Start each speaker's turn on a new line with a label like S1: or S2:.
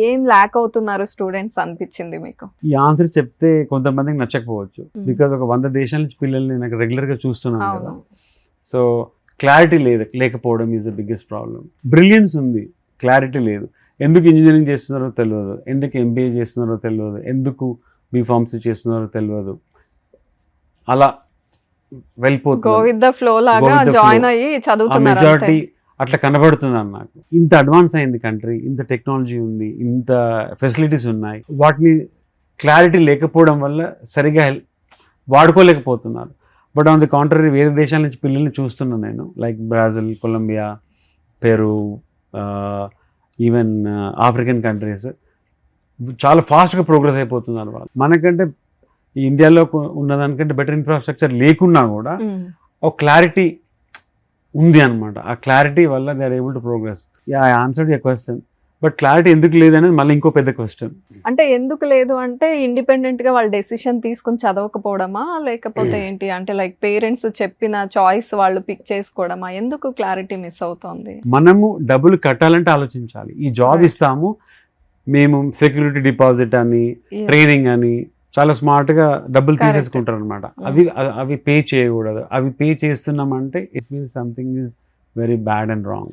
S1: ఏం ల్యాక్ అవుతున్నారు స్టూడెంట్స్ అనిపించింది మీకు?
S2: ఈ ఆన్సర్ చెప్తే కొంతమందికి నచ్చకపోవచ్చు, బికాజ్ ఒక 100 దేశాల నుంచి పిల్లల్ని నాకు రెగ్యులర్గా చూస్తున్నాను కదా. సో క్లారిటీ లేకపోవడం is the biggest problem. Brilliance ఉంది, క్లారిటీ లేదు. ఎందుకు ఇంజనీరింగ్ చేస్తున్నారో తెలియదు, ఎందుకు ఎంబీఏ చేస్తున్నారో తెలియదు, ఎందుకు బీఫార్మసీ చేస్తున్నారో తెలియదు. అలా వెళ్ళిపోతుంది,
S1: గో విత్ ద ఫ్లో లాగా జాయిన్ అయ్యి చదువుతున్నారు.
S2: మెజారిటీ అట్లా కనబడుతున్నాను నాకు. ఇంత అడ్వాన్స్ అయింది కంట్రీ, ఇంత టెక్నాలజీ ఉంది, ఇంత ఫెసిలిటీస్ ఉన్నాయి, వాటిని క్లారిటీ లేకపోవడం వల్ల సరిగా వాడుకోలేకపోతున్నారు. బట్ ఆన్ ది కాంట్రరీ వేరే దేశాల నుంచి పిల్లల్ని చూస్తున్నాను నేను, like Brazil, Colombia, Peru, even African countries చాలా ఫాస్ట్గా ప్రోగ్రెస్ అయిపోతున్నారు వాళ్ళు. మనకంటే ఈ ఇండియాలో ఉన్నదానికంటే బెటర్ ఇన్ఫ్రాస్ట్రక్చర్ లేకున్నా కూడా ఒక క్లారిటీ ఉంది అనమాట. ఆ క్లారిటీ వల్ల they are able to progress. I answered your question, but clarity ఎందుకు లేదనేది మళ్ళీ ఇంకో పెద్ద క్వశ్చన్.
S1: అంటే ఎందుకు లేదు అంటే ఇండిపెండెంట్ గా వాళ్ళు డెసిషన్ తీసుకుని చదవకపోవడమా, లేకపోతే ఏంటి అంటే లైక్ పేరెంట్స్ చెప్పిన చాయిస్ వాళ్ళు పిక్ చేసుకోవడమా? ఎందుకు క్లారిటీ మిస్ అవుతోంది?
S2: మనము డబ్బులు కట్టాలంటే ఆలోచించాలి. ఈ జాబ్ ఇస్తాము మేము, సెక్యూరిటీ డిపాజిట్ అని, ట్రైనింగ్ అని చాలా స్మార్ట్గా డబ్బులు తీసేసుకుంటారు అనమాట. అవి పే చేయకూడదు. అవి పే చేస్తున్నామంటే it means something is very bad and wrong.